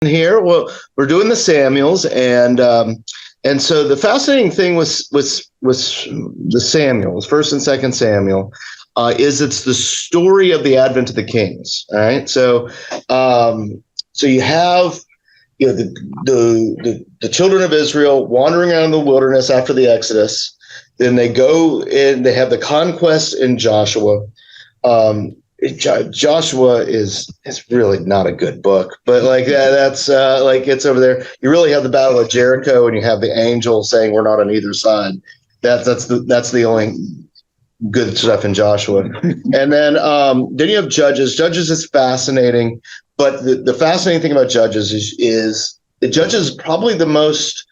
here. Well, we're doing the Samuels, and so the fascinating thing was the Samuels, First and Second Samuel, is it's the story of the advent of the kings. All right, so you have the children of Israel wandering around the wilderness after the Exodus. Then they go in. They have the conquest in Joshua. Joshua is really not a good book, but that's it's over there. You really have the Battle of Jericho, and you have the angel saying we're not on either side. That's the only good stuff in Joshua. And then you have Judges. Judges is fascinating, but the fascinating thing about Judges is the Judges is probably the most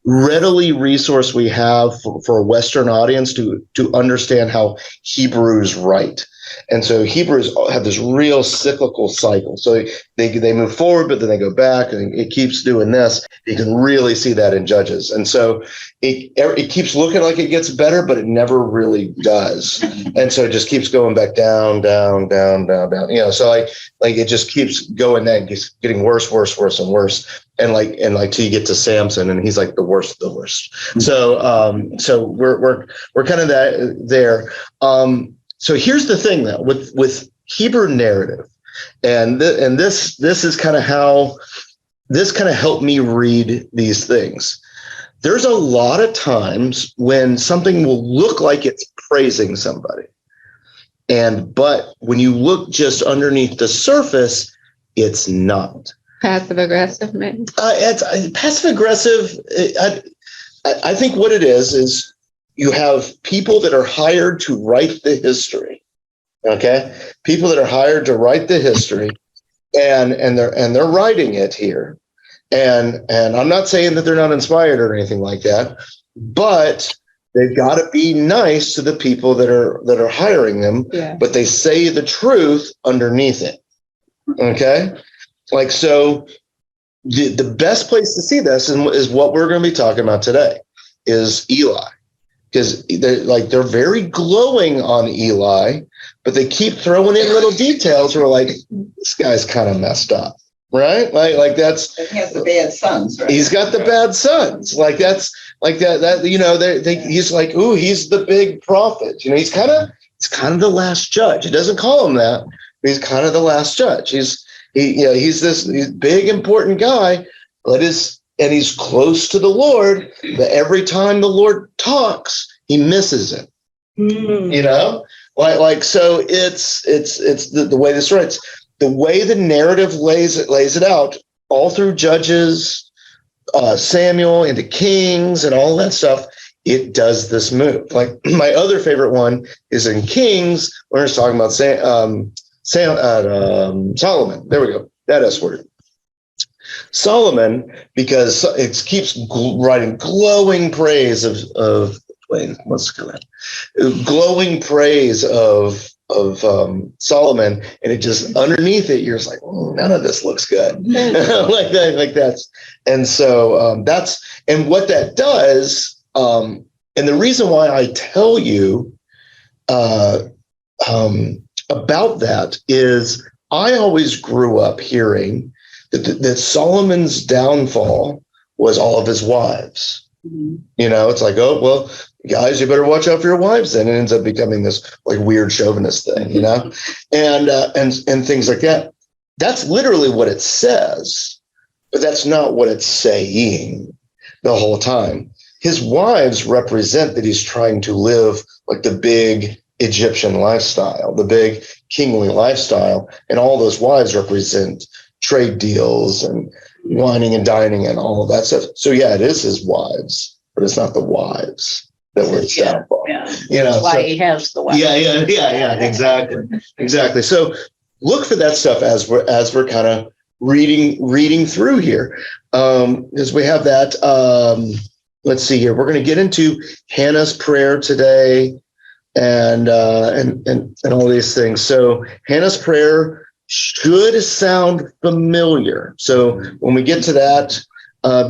readily resource we have for a Western audience to understand how Hebrews write. And so Hebrews have this real cyclical cycle. So they move forward, but then they go back, and it keeps doing this. You can really see that in Judges. And so it keeps looking like it gets better, but it never really does. And so it just keeps going back down, down, down, down, down. So it just keeps going, that keeps getting worse, worse, worse, and worse. And till you get to Samson, and he's like the worst of the worst. So we're kind of there. So here's the thing, though, with Hebrew narrative, and this is kind of how this kind of helped me read these things. There's a lot of times when something will look like it's praising somebody, but when you look just underneath the surface, it's not. Passive aggressive, maybe. It's passive aggressive. I think what it is you have people that are hired to write the history. Okay, people that are hired to write the history, and they're writing it here. And I'm not saying that they're not inspired or anything like that, but they've got to be nice to the people that are hiring them. Yeah. But they say the truth underneath it. Okay, so the best place to see this is what we're going to be talking about today is Eli. Because they're very glowing on Eli, but they keep throwing in little details where like, this guy's kind of messed up, right? Like that's, he has the bad sons, right? He's got the bad sons. Like that's like that he's like, ooh, he's the big prophet. He's kind of the last judge. It doesn't call him that, but he's kind of the last judge. He's this big important guy, and he's close to the Lord, but every time the Lord talks, he misses it. So it's the way this writes, the way the narrative lays it out all through Judges, Samuel into Kings and all that stuff. It does this move. Like my other favorite one is in Kings, when it's talking about Solomon. There we go. That S word. Solomon, because it keeps writing glowing praise of Solomon, and it just underneath it, you're just like, none of this looks good, like that. And so that's what that does. And the reason why I tell you about that is I always grew up hearing that Solomon's downfall was all of his wives. Mm-hmm. It's like, oh, well, guys, you better watch out for your wives. Then it ends up becoming this like weird chauvinist thing, and things like that. That's literally what it says, but that's not what it's saying the whole time. His wives represent that he's trying to live like the big Egyptian lifestyle, the big kingly lifestyle, and all those wives represent trade deals and whining and dining and all of that stuff. So yeah, it is his wives, but it's not the wives that were his downfall. Yeah. That's why he has the wives. Yeah, exactly. So look for that stuff as we're kind of reading through here, as we have that. Let's see here. We're going to get into Hannah's prayer today, and all these things. So Hannah's prayer should sound familiar. So when we get to that,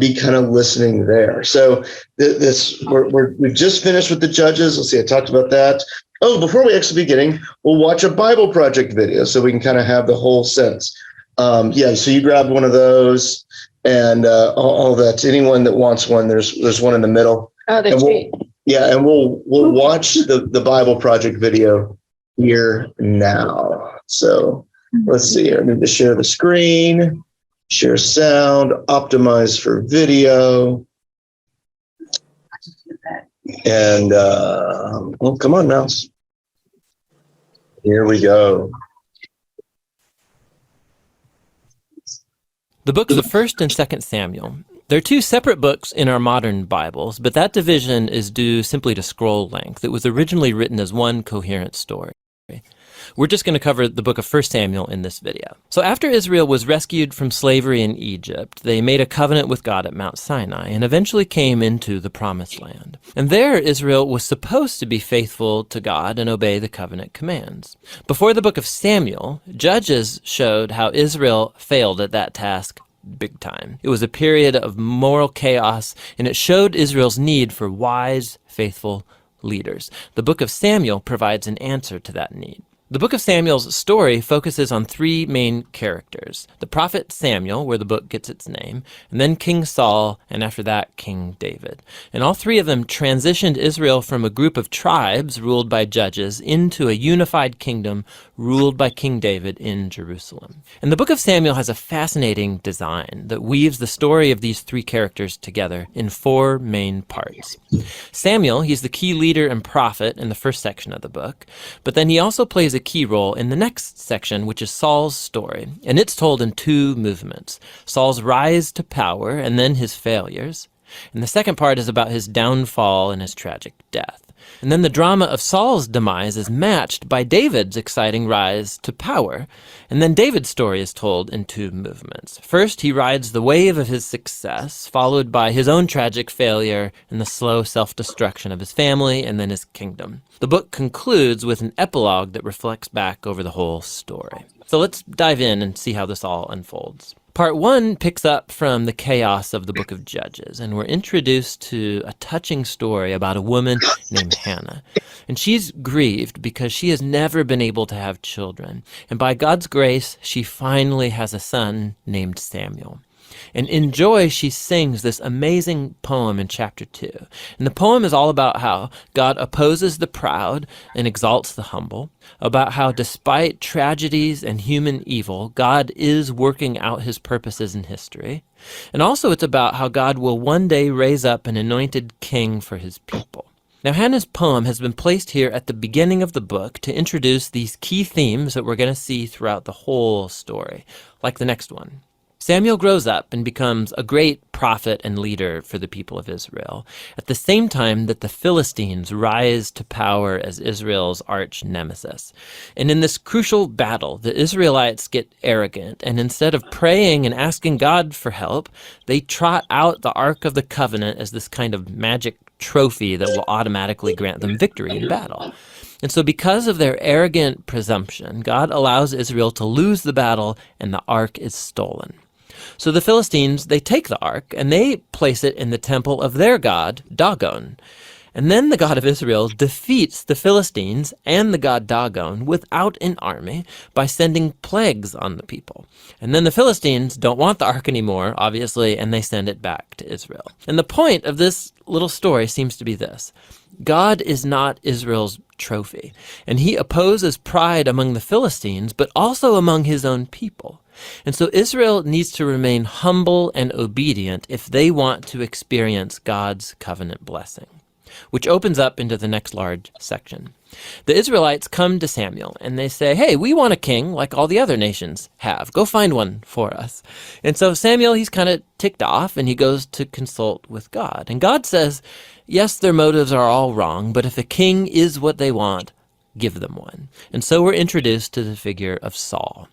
be kind of listening there. So we've just finished with the Judges. Let's see, I talked about that. Oh, before we actually begin, we'll watch a Bible Project video so we can kind of have the whole sense. Yeah, so you grab one of those, and all that. Anyone that wants one, there's one in the middle. Oh, they're And cheap. Yeah, and we'll watch the Bible Project video here now. So let's see here. I need to share the screen, share sound, optimize for video. And well, come on, mouse. Here we go. The books of 1st and 2nd Samuel. They're two separate books in our modern Bibles, but that division is due simply to scroll length. It was originally written as one coherent story. We're just going to cover the book of 1 Samuel in this video. So after Israel was rescued from slavery in Egypt, they made a covenant with God at Mount Sinai and eventually came into the Promised Land. And there Israel was supposed to be faithful to God and obey the covenant commands. Before the book of Samuel, Judges showed how Israel failed at that task big time. It was a period of moral chaos, and it showed Israel's need for wise, faithful leaders. The book of Samuel provides an answer to that need. The book of Samuel's story focuses on three main characters: the prophet Samuel, where the book gets its name, and then King Saul, and after that, King David. And all three of them transitioned Israel from a group of tribes ruled by judges into a unified kingdom ruled by King David in Jerusalem. And the book of Samuel has a fascinating design that weaves the story of these three characters together in four main parts. Samuel, he's the key leader and prophet in the first section of the book, but then he also plays a key role in the next section, which is Saul's story, and it's told in two movements: Saul's rise to power and then his failures, and the second part is about his downfall and his tragic death. And then the drama of Saul's demise is matched by David's exciting rise to power. And then David's story is told in two movements. First, he rides the wave of his success, followed by his own tragic failure and the slow self-destruction of his family and then his kingdom. The book concludes with an epilogue that reflects back over the whole story. So let's dive in and see how this all unfolds. Part 1 picks up from the chaos of the book of Judges, and we're introduced to a touching story about a woman named Hannah. And she's grieved because she has never been able to have children. And by God's grace, she finally has a son named Samuel. And in joy, she sings this amazing poem in chapter 2. And the poem is all about how God opposes the proud and exalts the humble, about how despite tragedies and human evil, God is working out his purposes in history. And also it's about how God will one day raise up an anointed king for his people. Now, Hannah's poem has been placed here at the beginning of the book to introduce these key themes that we're going to see throughout the whole story, like the next one. Samuel grows up and becomes a great prophet and leader for the people of Israel, at the same time that the Philistines rise to power as Israel's arch nemesis. And in this crucial battle, the Israelites get arrogant, and instead of praying and asking God for help, they trot out the Ark of the Covenant as this kind of magic trophy that will automatically grant them victory in battle. And so because of their arrogant presumption, God allows Israel to lose the battle, and the Ark is stolen. So the Philistines, they take the ark and they place it in the temple of their god, Dagon. And then the God of Israel defeats the Philistines and the god Dagon without an army by sending plagues on the people. And then the Philistines don't want the ark anymore, obviously, and they send it back to Israel. And the point of this little story seems to be this: God is not Israel's trophy, and he opposes pride among the Philistines, but also among his own people. And so Israel needs to remain humble and obedient if they want to experience God's covenant blessing, which opens up into the next large section. The Israelites come to Samuel and they say, hey, we want a king like all the other nations have. Go find one for us. And so Samuel, he's kind of ticked off and he goes to consult with God. And God says, yes, their motives are all wrong, but if a king is what they want, give them one. And so we're introduced to the figure of Saul.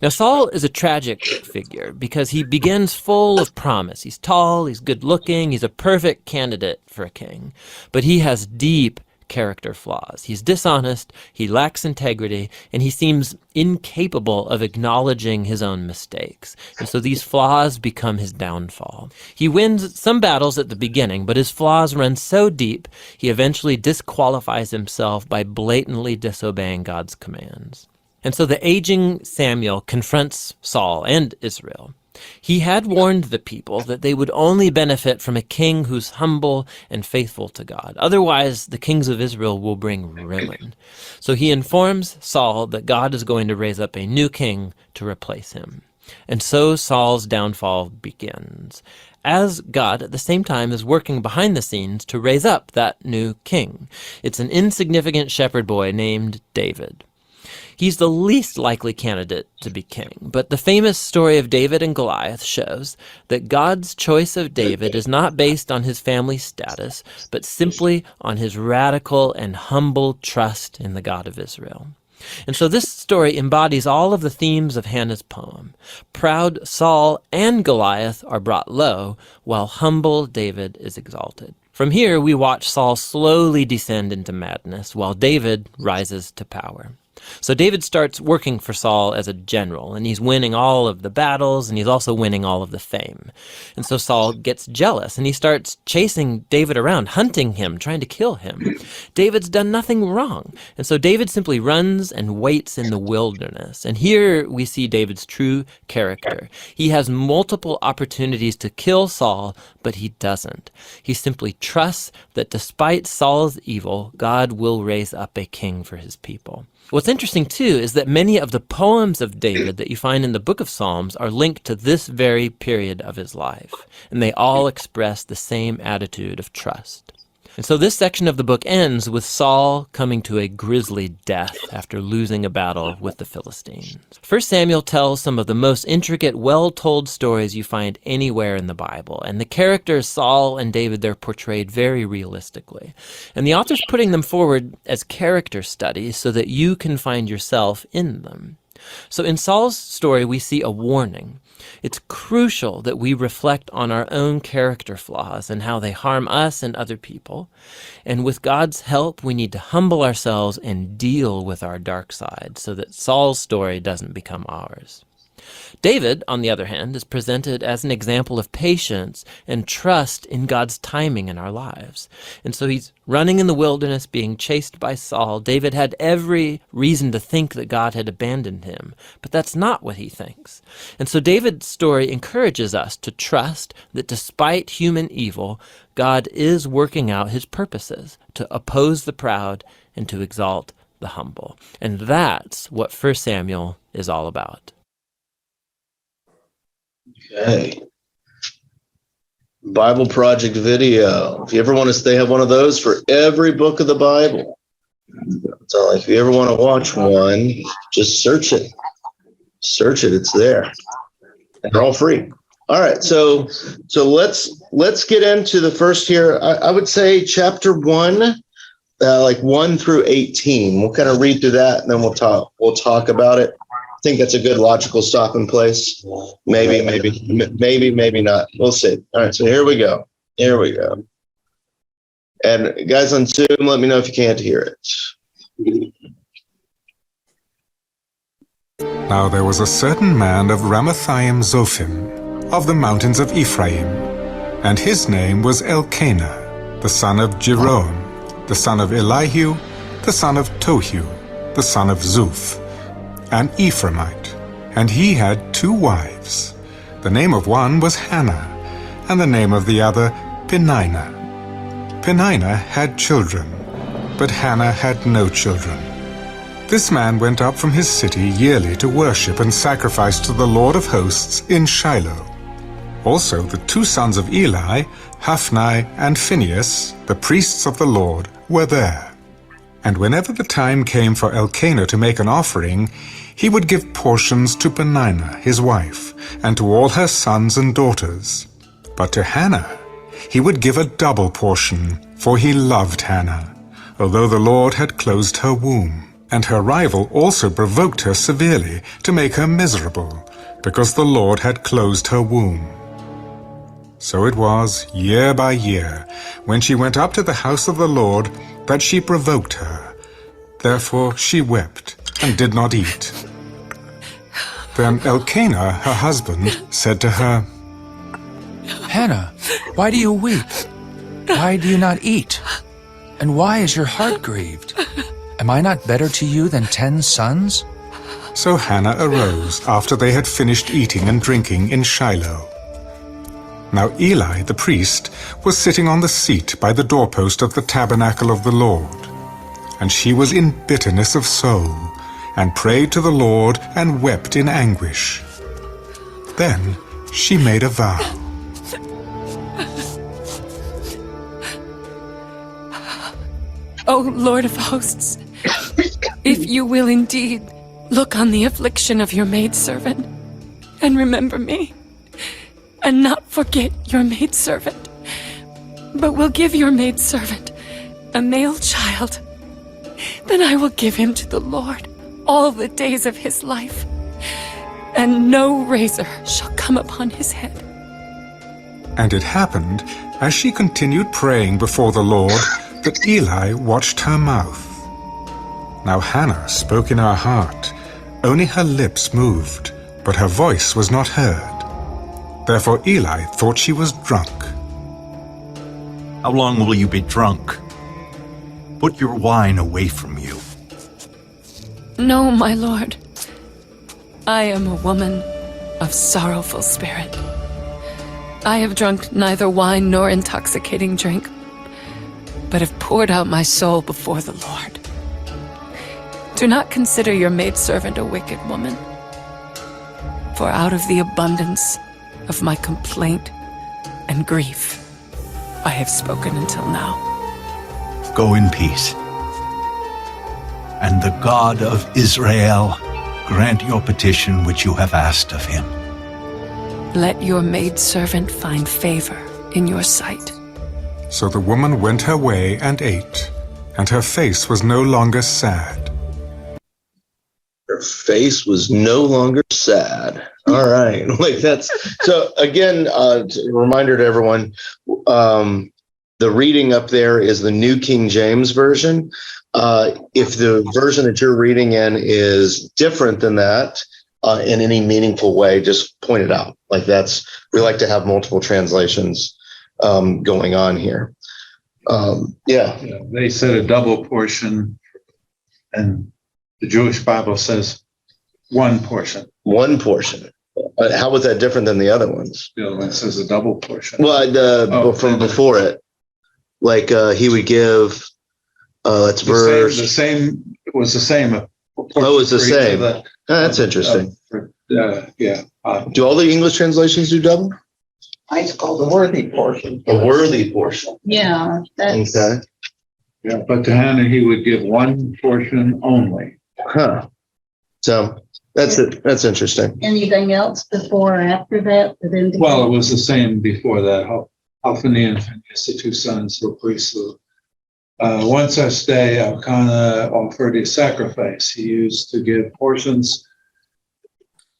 Now, Saul is a tragic figure because he begins full of promise. He's tall, he's good-looking, he's a perfect candidate for a king. But he has deep character flaws. He's dishonest, he lacks integrity, and he seems incapable of acknowledging his own mistakes. And so these flaws become his downfall. He wins some battles at the beginning, but his flaws run so deep, he eventually disqualifies himself by blatantly disobeying God's commands. And so the aging Samuel confronts Saul and Israel. He had warned the people that they would only benefit from a king who's humble and faithful to God. Otherwise, the kings of Israel will bring ruin. So he informs Saul that God is going to raise up a new king to replace him. And so Saul's downfall begins, as God at the same time is working behind the scenes to raise up that new king. It's an insignificant shepherd boy named David. He's the least likely candidate to be king, but the famous story of David and Goliath shows that God's choice of David is not based on his family status, but simply on his radical and humble trust in the God of Israel. And so this story embodies all of the themes of Hannah's poem. Proud Saul and Goliath are brought low, while humble David is exalted. From here, we watch Saul slowly descend into madness, while David rises to power. So David starts working for Saul as a general, and he's winning all of the battles, and he's also winning all of the fame. And so Saul gets jealous, and he starts chasing David around, hunting him, trying to kill him. David's done nothing wrong. And so David simply runs and waits in the wilderness. And here we see David's true character. He has multiple opportunities to kill Saul, but he doesn't. He simply trusts that despite Saul's evil, God will raise up a king for his people. What's interesting, too, is that many of the poems of David that you find in the book of Psalms are linked to this very period of his life, and they all express the same attitude of trust. And so this section of the book ends with Saul coming to a grisly death after losing a battle with the Philistines. 1 Samuel tells some of the most intricate, well-told stories you find anywhere in the Bible, and the characters Saul and David, they're portrayed very realistically. And the author's putting them forward as character studies so that you can find yourself in them. So in Saul's story, we see a warning. It's crucial that we reflect on our own character flaws and how they harm us and other people. And with God's help, we need to humble ourselves and deal with our dark side so that Saul's story doesn't become ours. David, on the other hand, is presented as an example of patience and trust in God's timing in our lives. And so he's running in the wilderness, being chased by Saul. David had every reason to think that God had abandoned him, but that's not what he thinks. And so David's story encourages us to trust that despite human evil, God is working out his purposes to oppose the proud and to exalt the humble. And that's what 1 Samuel is all about. Okay. Bible Project video. If you ever want to, they have one of those for every book of the Bible. So if you ever want to watch one, just search it. Search it. It's there. And they're all free. All right. So let's get into the first here. I would say chapter 1, like 1 through 18. We'll kind of read through that, and then we'll talk about it. I think that's a good logical stopping place. Maybe not. We'll see. All right, so here we go. And guys on Zoom, let me know if you can't hear it. Now there was a certain man of Ramathaim Zophim, of the mountains of Ephraim, and his name was Elkanah, the son of Jerome, the son of Elihu, the son of Tohu, the son of Zuph, an Ephraimite, and he had 2 wives. The name of one was Hannah, and the name of the other Peninnah. Peninnah had children, but Hannah had no children. This man went up from his city yearly to worship and sacrifice to the Lord of hosts in Shiloh. Also the 2 sons of Eli, Hophni and Phinehas, the priests of the Lord, were there. And whenever the time came for Elkanah to make an offering, he would give portions to Peninnah, his wife, and to all her sons and daughters. But to Hannah he would give a double portion, for he loved Hannah, although the Lord had closed her womb. And her rival also provoked her severely to make her miserable, because the Lord had closed her womb. So it was, year by year, when she went up to the house of the Lord, that she provoked her. Therefore she wept, and did not eat. Then Elkanah, her husband, said to her, Hannah, why do you weep? Why do you not eat? And why is your heart grieved? Am I not better to you than 10 sons? So Hannah arose after they had finished eating and drinking in Shiloh. Now Eli the priest was sitting on the seat by the doorpost of the tabernacle of the Lord. And she was in bitterness of soul, and prayed to the Lord and wept in anguish. Then she made a vow. O Lord of hosts, if you will indeed look on the affliction of your maidservant, and remember me, and not forget your maidservant, but will give your maidservant a male child, then I will give him to the Lord all the days of his life, and no razor shall come upon his head. And it happened, as she continued praying before the Lord, that Eli watched her mouth. Now Hannah spoke in her heart, only her lips moved, but her voice was not heard. Therefore Eli thought she was drunk. How long will you be drunk? Put your wine away from you. No, my lord. I am a woman of sorrowful spirit. I have drunk neither wine nor intoxicating drink, but have poured out my soul before the Lord. Do not consider your maidservant a wicked woman, for out of the abundance of my complaint and grief, I have spoken until now. Go in peace. And the God of Israel grant your petition which you have asked of him. Let your maidservant find favor in your sight. So the woman went her way and ate, and her face was no longer sad. Her face was no longer sad. All right. Like that's so again, a reminder to everyone, the reading up there is the New King James Version. If the version that you're reading in is different than that, in any meaningful way, just point it out. Like we like to have multiple translations going on here. Yeah, they said a double portion, and the Jewish Bible says one portion. One portion. How was that different than the other ones? The other one says a double portion. Well, from before it, like he would give. It's verse. The same. It was the same. Oh, it was the same. That's interesting. Yeah. Do all the English translations do double? It's called the worthy portion. The worthy portion. Yeah, that's, Okay. Yeah, but to Hannah he would give one portion only. Huh. So that's it. That's interesting. Anything else before or after that? Well, it was the same before that. Hophni and Phinehas, the two sons, were priests. One such day, Elkanah offered a sacrifice. He used to give portions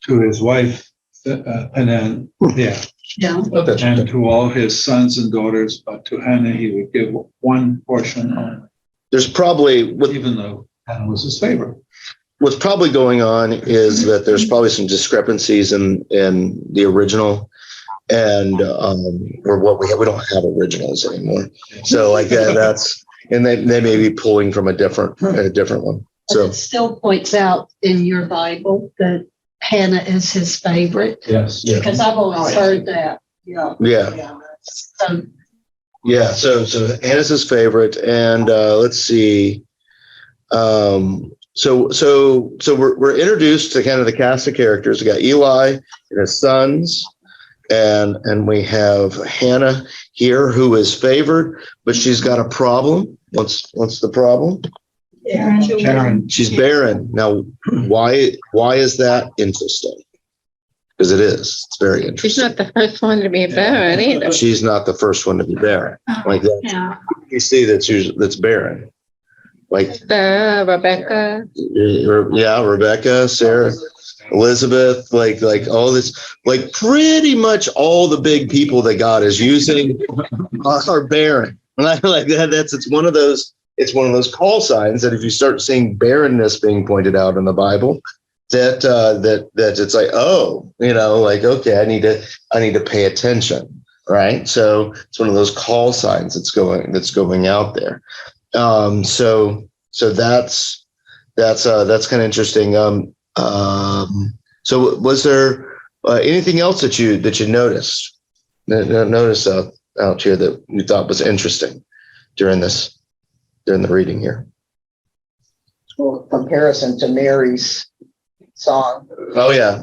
to his wife, and then, and to all his sons and daughters, but to Hannah he would give one portion only. There's probably, even though Hannah was his favorite. What's probably going on is that there's probably some discrepancies in the original, and or what we don't have originals anymore. So like that's, and they may be pulling from a different one. So it still points out in your Bible that Hannah is his favorite. Yes. Because I've always heard that. Yeah. So Hannah's his favorite, and let's see. So we're introduced to kind of the cast of characters. We got Eli and his sons, and we have Hannah here, who is favored, but she's got a problem. What's the problem? Barren. She's barren. Now, why is that interesting? Because it is. It's very interesting. she's not the first one to be barren either. She's not the first one to be barren. Like that. Yeah. You see that's barren. Like Rebecca. Rebecca, Sarah, Elizabeth, like all this, like pretty much all the big people that God is using are barren. And I like that. It's one of those call signs that if you start seeing barrenness being pointed out in the Bible, that it's like, oh, like, okay, I need to pay attention. Right. So it's one of those call signs that's going out there. So that's kind of interesting. So was there anything else that you noticed out here that you thought was interesting during the reading here? Well, comparison to Mary's song. Oh yeah.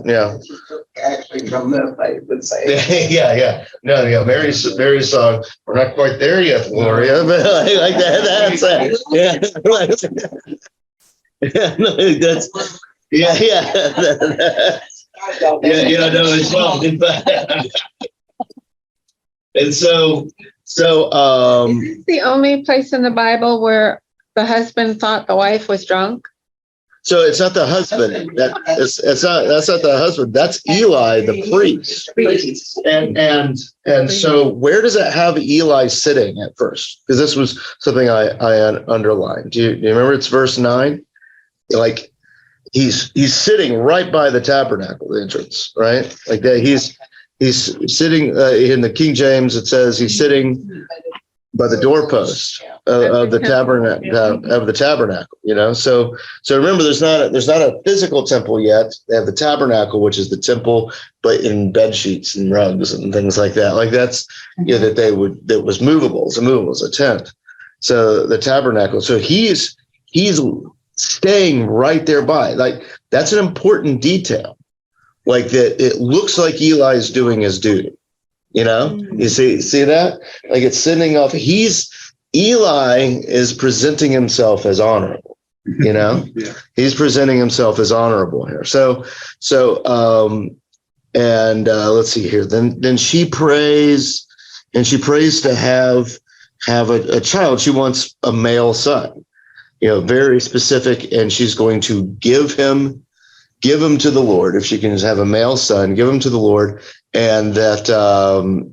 Actually from them, I would say. yeah. No, Mary's song. We're not quite there yet, Gloria, but like that. That's yeah. No, that's yeah. Yeah, no, it's well. And so Is this the only place in the Bible where the husband thought the wife was drunk? So it's not the husband. That's not the husband. That's Eli, the priest. And so where does it have Eli sitting at first? Because this was something I underlined. Do you remember? It's verse 9. Like he's sitting right by the tabernacle, the entrance, right? Like that. He's sitting in the King James. It says he's sitting by the doorpost of the tabernacle, you know. So remember, there's not a physical temple yet. They have the tabernacle, which is the temple, but in bed sheets and rugs and things like that. Like that's that was movable. It's a tent. So the tabernacle. So he's staying right there by. Like that's an important detail. Like that, it looks like Eli's doing his duty. You know, you see that? Like it's sending off. Eli is presenting himself as honorable, you know, he's presenting himself as honorable here. So, let's see here. Then she prays, and she prays to have a child. She wants a male son, you know, very specific. And she's going to give him to the Lord. If she can have a male son, give him to the Lord. And that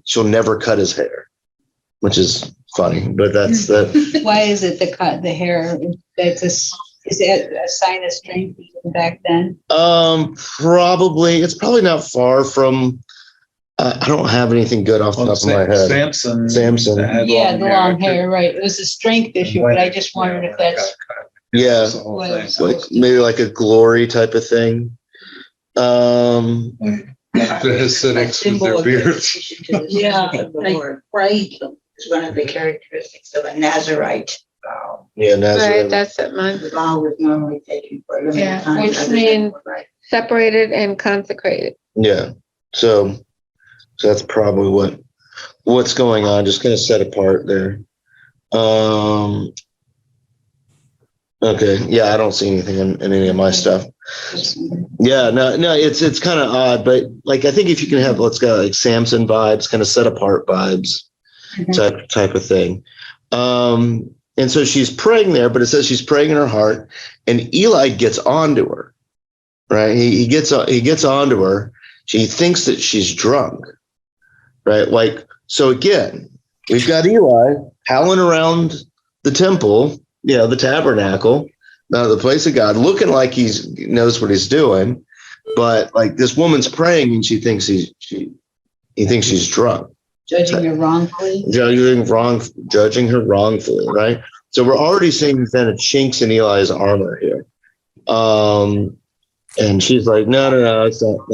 she'll never cut his hair, which is funny, but that's the. Why is it the hair? Is that a sign of strength even back then? Probably. It's probably not far from. I don't have anything good off the top of my head. Samson. Yeah, the long hair, right? It was a strength issue, but I just wondered if that's. Yeah, like maybe like a glory type of thing. The Hasidics with their beards. Yeah, right. It's one of the characteristics of a Nazarite vow. Yeah, Nazarite. Right, that's it, man. The vow was normally taken for a limited time. Which means separated and consecrated. Yeah. So that's probably what's going on. Just kind of set apart there. Okay. Yeah, I don't see anything in any of my stuff. Yeah, no, it's kind of odd, but like I think if you can have, let's go like Samson vibes, kind of set apart vibes, type of thing. And so she's praying there, but it says she's praying in her heart, and Eli gets onto her, right? He gets onto her. She thinks that she's drunk, right? Like, so again, we've got Eli howling around the temple, you know, the tabernacle, the place of God, looking like he knows what he's doing, but like this woman's praying and he thinks she's drunk. Judging her wrongfully. Judging her wrongfully, right? So we're already seeing kind of chinks in Eli's armor here. And she's like, no, it's not.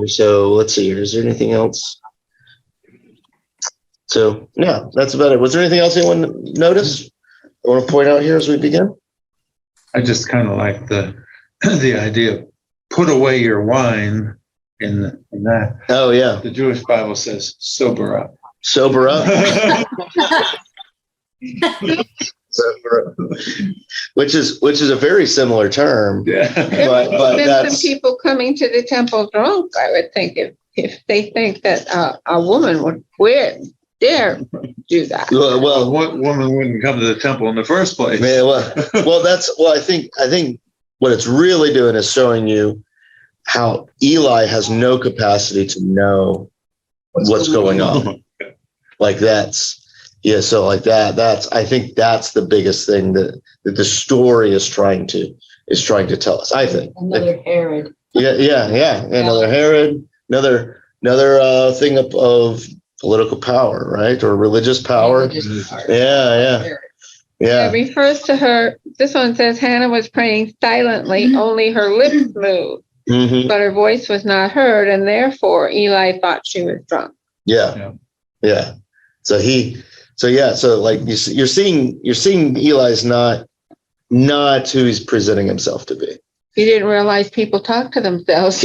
So let's see here. Is there anything else? So yeah, that's about it. Was there anything else anyone noticed I want to point out here as we begin? I just kind of like the idea of put away your wine in that. Oh yeah. The Jewish Bible says sober up. Sober up. Which is a very similar term. Yeah. But There's that's some people coming to the temple drunk, I would think, if they think that a woman would dare do that. well, What woman wouldn't come to the temple in the first place? man, I think what it's really doing is showing you how Eli has no capacity to know what's going on. Like so like I think that's the biggest thing that the story is trying to tell us, I think. Another Herod. Yeah. Another Herod, another thing of political power, right? Or religious power. Yeah. Yeah. It refers to her. This one says Hannah was praying silently, only her lips moved, Hmm. but her voice was not heard, and therefore Eli thought she was drunk. Yeah. Yeah. So like you're seeing Eli's not who he's presenting himself to be. He didn't realize people talk to themselves.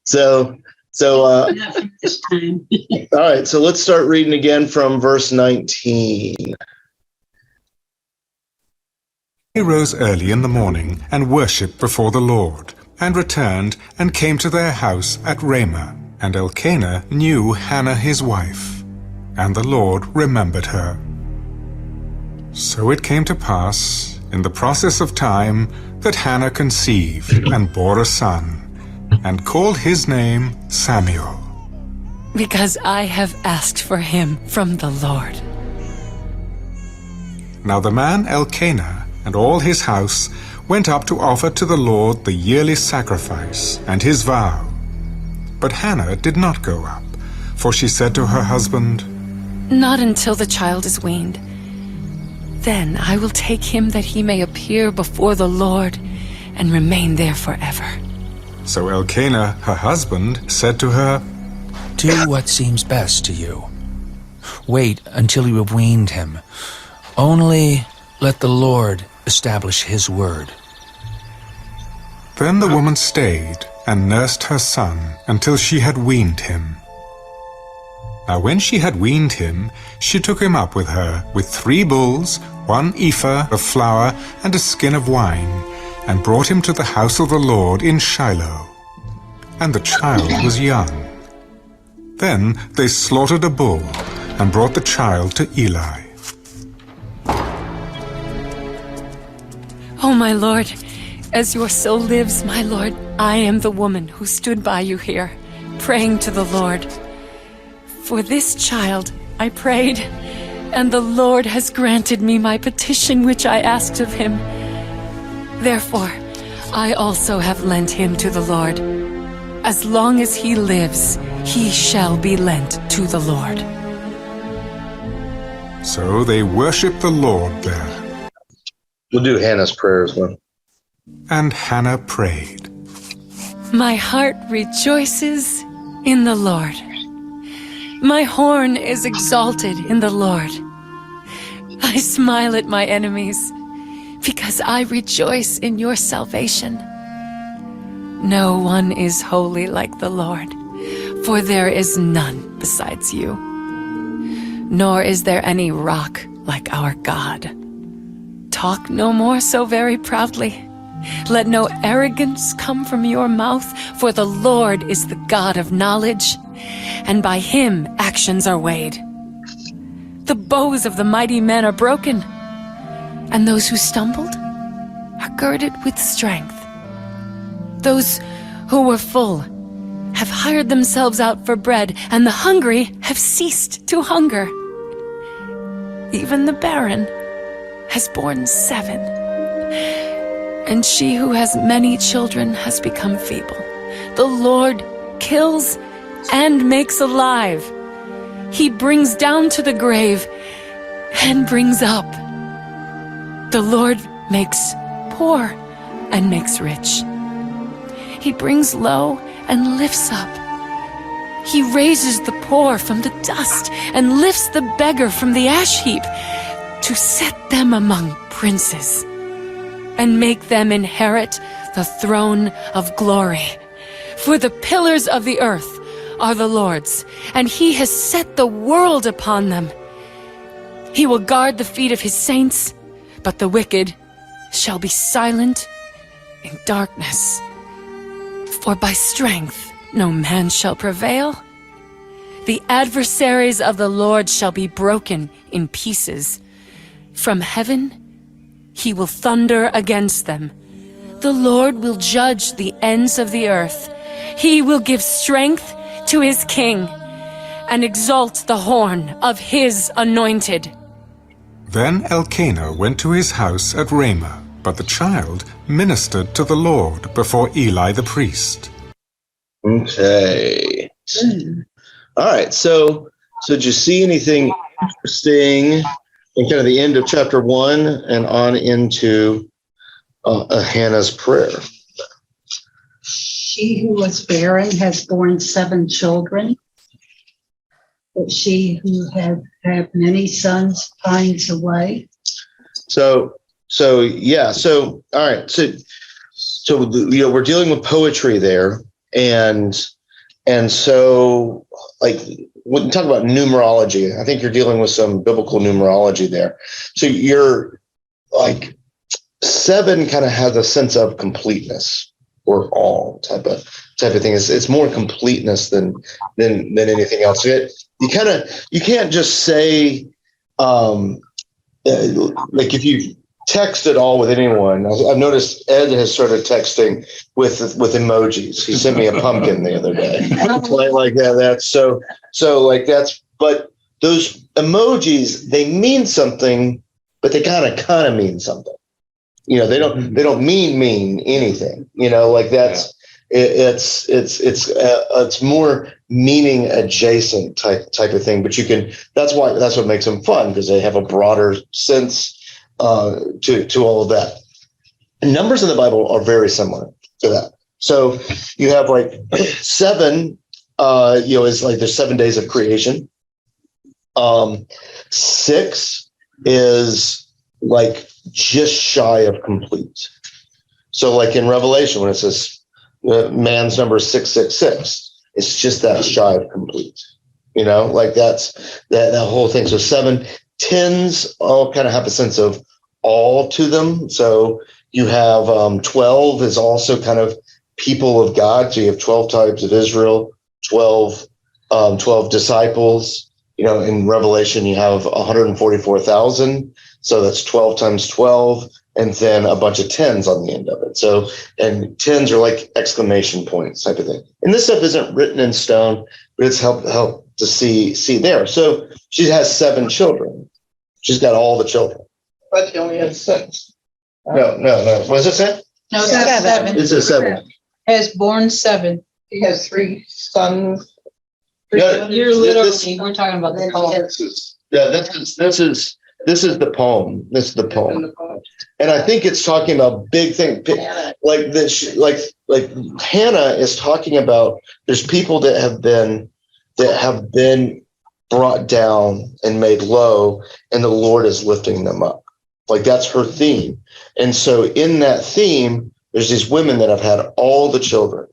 So Not from this time. all right, so let's start reading again from verse 19. He rose early in the morning and worshipped before the Lord, and returned and came to their house at Ramah. And Elkanah knew Hannah his wife, and the Lord remembered her. So it came to pass, in the process of time, that Hannah conceived and bore a son, and called his name Samuel. Because I have asked for him from the Lord. Now the man Elkanah and all his house went up to offer to the Lord the yearly sacrifice and his vow. But Hannah did not go up, for she said to her husband, Not until the child is weaned. Then I will take him that he may appear before the Lord and remain there forever. So Elkanah, her husband, said to her, Do what seems best to you. Wait until you have weaned him. Only let the Lord establish his word. Then the woman stayed and nursed her son until she had weaned him. Now when she had weaned him, she took him up with her with 3 bulls, 1 ephah of flour, and a skin of wine, and brought him to the house of the Lord in Shiloh. And the child was young. Then they slaughtered a bull, and brought the child to Eli. Oh, my Lord, as your soul lives, my Lord, I am the woman who stood by you here, praying to the Lord. For this child I prayed, and the Lord has granted me my petition which I asked of him. Therefore, I also have lent him to the Lord. As long as he lives, he shall be lent to the Lord. So they worshipped the Lord there. We'll do Hannah's prayer as well. And Hannah prayed. My heart rejoices in the Lord. My horn is exalted in the Lord. I smile at my enemies because I rejoice in your salvation. No one is holy like the Lord, for there is none besides you. Nor is there any rock like our God. Talk no more so very proudly. Let no arrogance come from your mouth, for the Lord is the God of knowledge, and by him actions are weighed. The bows of the mighty men are broken, and those who stumbled are girded with strength. Those who were full have hired themselves out for bread, and the hungry have ceased to hunger. Even the barren has borne 7, and she who has many children has become feeble. The Lord kills and makes alive. He brings down to the grave and brings up. The Lord makes poor and makes rich. He brings low and lifts up. He raises the poor from the dust and lifts the beggar from the ash heap, to set them among princes and make them inherit the throne of glory. For the pillars of the earth are the Lord's, and he has set the world upon them. He will guard the feet of his saints, but the wicked shall be silent in darkness. For by strength no man shall prevail. The adversaries of the Lord shall be broken in pieces. From heaven he will thunder against them. The Lord will judge the ends of the earth. He will give strength to his king and exalt the horn of his anointed. Then Elkanah went to his house at Ramah, but the child ministered to the Lord before Eli the priest. Okay. All right. So did you see anything interesting and kind of the end of chapter 1 and on into Hannah's prayer. She who was barren has borne 7 children, but she who had many sons pines away. So yeah. So all right. So we're dealing with poetry there, and so like when you talk about numerology, I think you're dealing with some biblical numerology there. So you're like 7 kind of has a sense of completeness or all type of thing. It's more completeness than anything else. You can't just say like if you text at all with anyone. I've noticed Ed has started texting with emojis. He sent me a pumpkin the other day. like that. That's so like that's. But those emojis, they mean something, but they kind of mean something. You know, they don't mean anything. You know, like that's it's more meaning adjacent type of thing. But that's what makes them fun, because they have a broader sense to all of that. And numbers in the Bible are very similar to that. So you have like 7, is like there's 7 days of creation. 6 is like just shy of complete. So like in Revelation, when it says man's number is 666, it's just that shy of complete. You know, like that's that whole thing. So 7 10s all kind of have a sense of all to them. So you have 12 is also kind of people of God. So you have 12 tribes of Israel, 12 disciples. You know, in Revelation, you have 144,000. So that's 12 times 12, and then a bunch of 10s on the end of it. So, and 10s are like exclamation points type of thing. And this stuff isn't written in stone, but it's helped to see there. So she has 7 children. She's got all the children. But she only has 6. No. What does it say? No, it's 7. It's a 7. Has borne 7. He has 3 sons. Yeah, You're literally, we're talking about the poem. Yeah, this is the poem. This is the poem. And I think it's talking about big things like this, like Hannah is talking about. There's people that have been brought down and made low, and the Lord is lifting them up. Like that's her theme. And so in that theme, there's these women that have had all the children,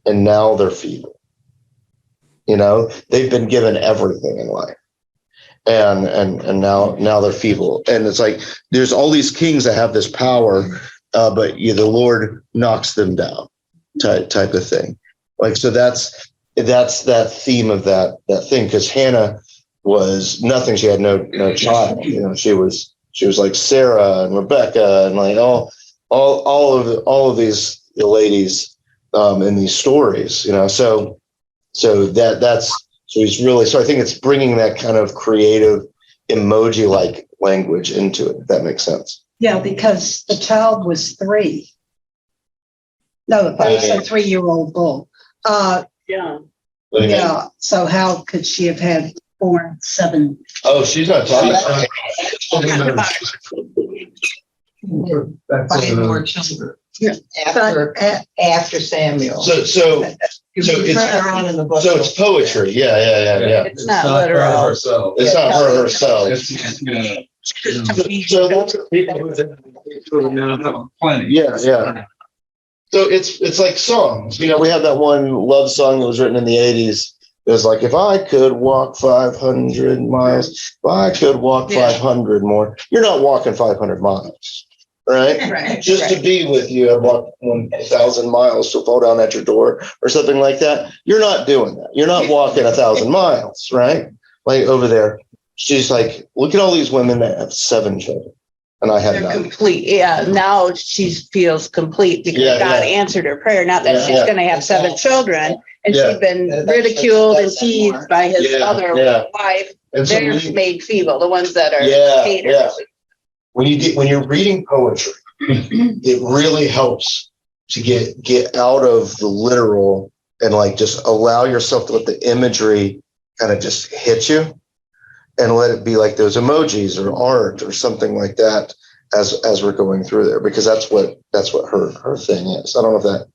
and now they're feeble. You know, they've been given everything in life. And now they're feeble. And it's like there's all these kings that have this power, but the Lord knocks them down, type of thing. Like so that's that theme of that thing, because Hannah was nothing. She had no child. You know, she was like Sarah and Rebecca and like all of these ladies in these stories. You know, so he's really, so I think it's bringing that kind of creative emoji-like language into it, if that makes sense. Yeah, because the child was 3. No, the 3-year-old bull. Yeah. So how could she have had born 7? Oh, she's not talking. 5 more children. After Samuel. So it's poetry. Yeah. It's not literal. It's not her herself. Plenty. Yeah. So it's like songs. You know, we have that one love song that was written in the 80s. It was like, if I could walk 500 miles, if I could walk 500 more. You're not walking 500 miles. Right? Just to be with you, I'd walk 1,000 miles to fall down at your door or something like that. You're not doing that. You're not walking 1,000 miles, right? Like over there, she's like, look at all these women that have 7 children, and I have none. Complete. Yeah. Now she feels complete because God answered her prayer. Not that she's going to have 7 children, and she's been ridiculed and teased by his other wife. And so they're made feeble. The ones that are haters. Yeah. When you're reading poetry, it really helps to get out of the literal and like just allow yourself to let the imagery kind of just hit you. and let it be like those emojis or art or something like that as we're going through there, because that's what her thing is. I don't know if that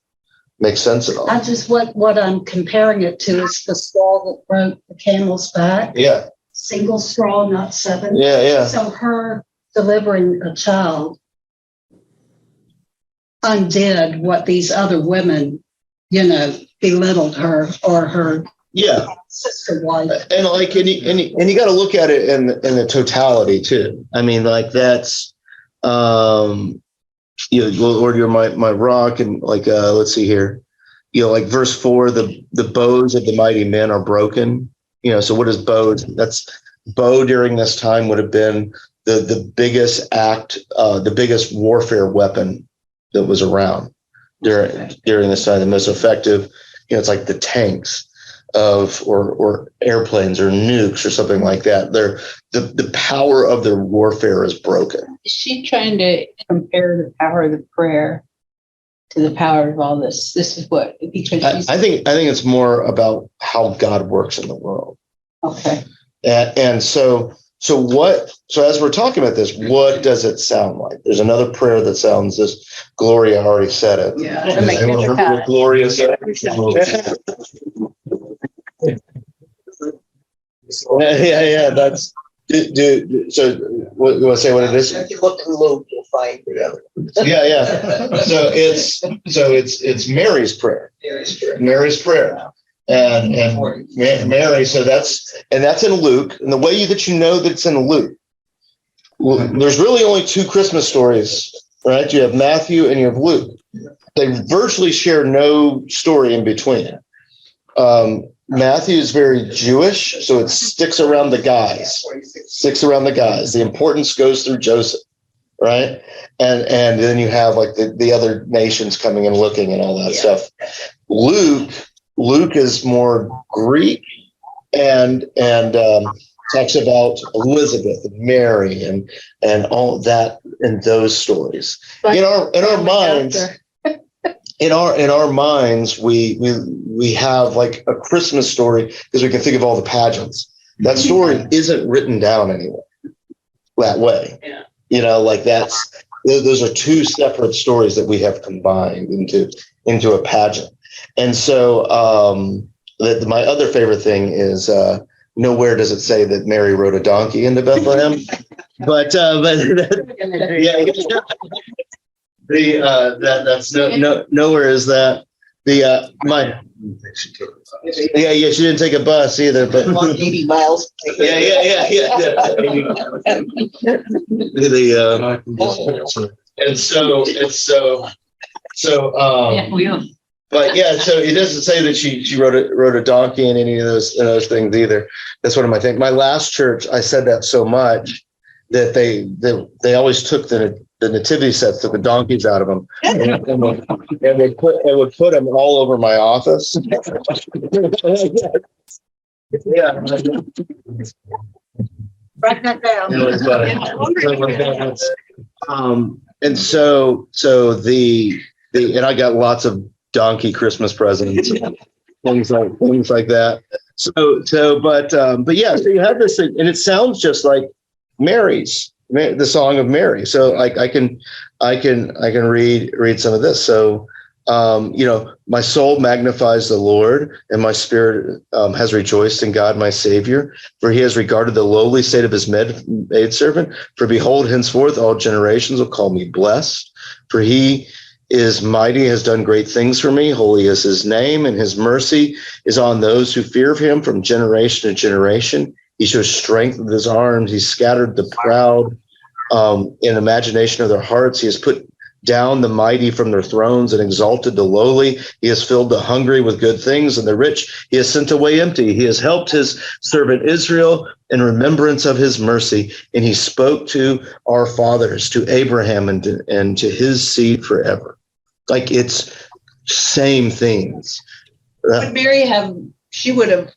makes sense at all. I just, what I'm comparing it to is the straw that broke the camel's back. Yeah. Single straw, not seven. Yeah. So her delivering a child undid what these other women, belittled her or her sister wife. And like, and you got to look at it in the totality too. I mean, like that's, Lord, you're my rock, and like, let's see here, like verse 4, the bows of the mighty men are broken. So what is bows? That's bow during this time would have been the biggest the biggest warfare weapon that was around during this time, the most effective. It's like the tanks or airplanes or nukes or something like that. The power of their warfare is broken. Is she trying to compare the power of the prayer to the power of all this? This is what, because I think it's more about how God works in the world. Okay. And so as we're talking about this, what does it sound like? There's another prayer that sounds this. Gloria already said it. Yeah. Gloria said yeah. That's so. What you want to say? What it is? If you look in Luke, you'll find the other. Yeah. So it's Mary's prayer. Mary's prayer. And Mary, so that's in Luke. And the way that you know that it's in Luke, there's really only two Christmas stories, right? You have Matthew and you have Luke. They virtually share no story in between. Matthew is very Jewish, so it sticks around the guys. The importance goes through Joseph, right? And then you have like the other nations coming and looking and all that stuff. Luke is more Greek and talks about Elizabeth and Mary and all that in those stories. In our minds. In our minds, we have like a Christmas story because we can think of all the pageants. That story isn't written down anywhere that way. Yeah. Like those are two separate stories that we have combined into a pageant. And so my other favorite thing is nowhere does it say that Mary rode a donkey into Bethlehem, but that's nowhere is that she didn't take a bus either, but 80 miles. But yeah, so it doesn't say that she rode a donkey in any of those things either. That's one of my things. My last church, I said that so much that they always took the nativity sets, took the donkeys out of them, and would put them all over my office. Yeah. Write that down. And so and I got lots of donkey Christmas presents, things like that. But yeah, so you have this thing, and it sounds just like the Song of Mary. So I can read some of this. So my soul magnifies the Lord, and my spirit has rejoiced in God my Savior, for he has regarded the lowly state of his maidservant. For behold, henceforth all generations will call me blessed, for he is mighty, has done great things for me. Holy is his name, and his mercy is on those who fear of him from generation to generation. He shows strength with his arms. He scattered the proud in imagination of their hearts. He has put down the mighty from their thrones and exalted the lowly. He has filled the hungry with good things, and the rich he has sent away empty. He has helped his servant Israel in remembrance of his mercy, and he spoke to our fathers, to Abraham, and to his seed forever. Like it's same things. Would Mary she would have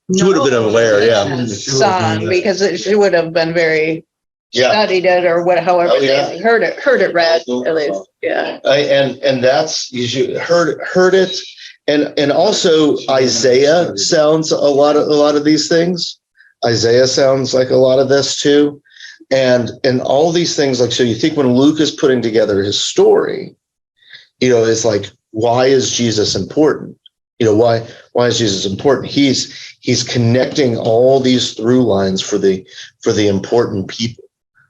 been aware, yeah. Song, because she would have been very studied it or however they heard it read at least. Yeah. And that's you heard it. And also Isaiah sounds a lot of these things. Isaiah sounds like a lot of this too. And all these things, like, so you think when Luke is putting together his story, it's like, why is Jesus important? Why is Jesus important? He's connecting all these through lines for the important people.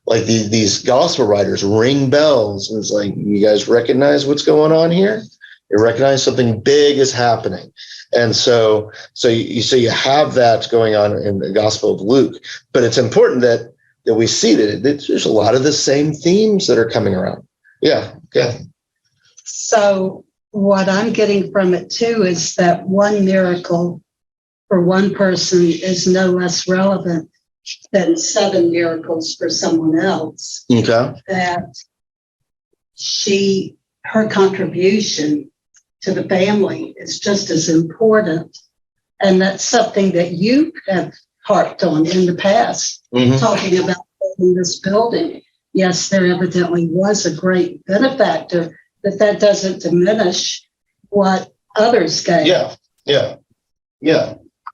Like these gospel writers ring bells, and it's like, you guys recognize what's going on here? You recognize something big is happening. And so you have that going on in the Gospel of Luke, but it's important that we see that there's a lot of the same themes that are coming around. Yeah. So what I'm getting from it too is that one miracle for one person is no less relevant than 7 miracles for someone else. Okay. That her contribution to the family is just as important. And that's something that you have harped on in the past, talking about building this building. Yes, there evidently was a great benefactor, but that doesn't diminish what others gave. Yeah.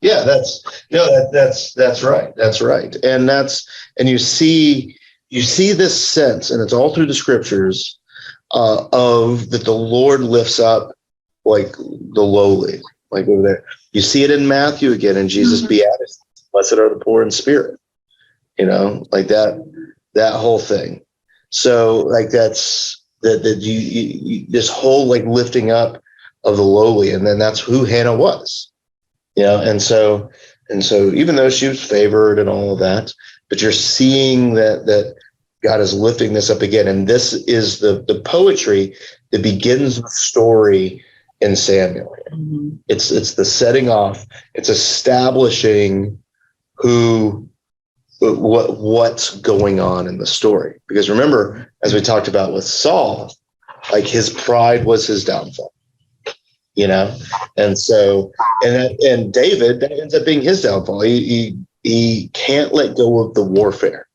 That's right. That's right. And you see this sense, and it's all through the scriptures, of that the Lord lifts up like the lowly, like over there. You see it in Matthew again, in Jesus' Beatitudes. Blessed are the poor in spirit, like that whole thing. So like that's you this whole like lifting up of the lowly, and then that's who Hannah was, and so even though she was favored and all of that, but you're seeing that God is lifting this up again, and this is the poetry that begins the story in Samuel. It's the setting off, it's establishing what's going on in the story. Because remember, as we talked about with Saul, like his pride was his downfall, and so and David, that ends up being his downfall. He can't let go of the warfare,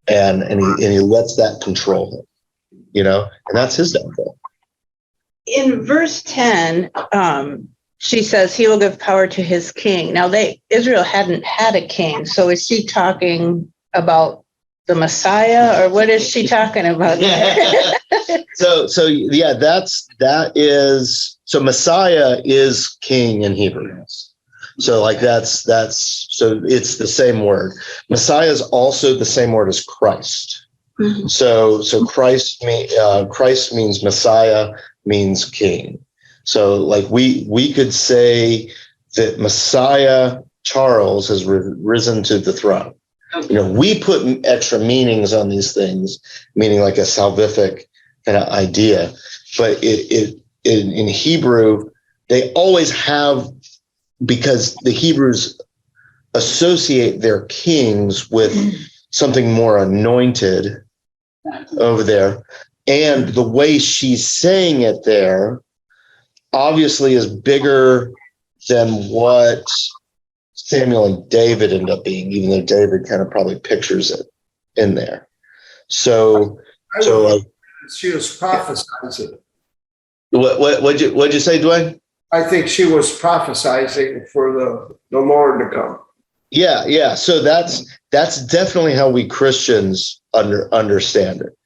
and he lets that control him, and that's his downfall. In verse 10, she says he will give power to his king. Now Israel hadn't had a king. So is she talking about the Messiah, or what is she talking about? So Messiah is king in Hebrew. So like that's so it's the same word. Messiah is also the same word as Christ. So Christ means Messiah, means king. So like we could say that Messiah Charles has risen to the throne. We put extra meanings on these things, meaning like a salvific kind of idea. But in Hebrew, they always have, because the Hebrews associate their kings with something more anointed over there. And the way she's saying it there obviously is bigger than what Samuel and David end up being, even though David kind of probably pictures it in there. So she was prophesizing. What'd you say, Dwayne? I think she was prophesizing for the Lord to come. Yeah. So that's definitely how we Christians understand it.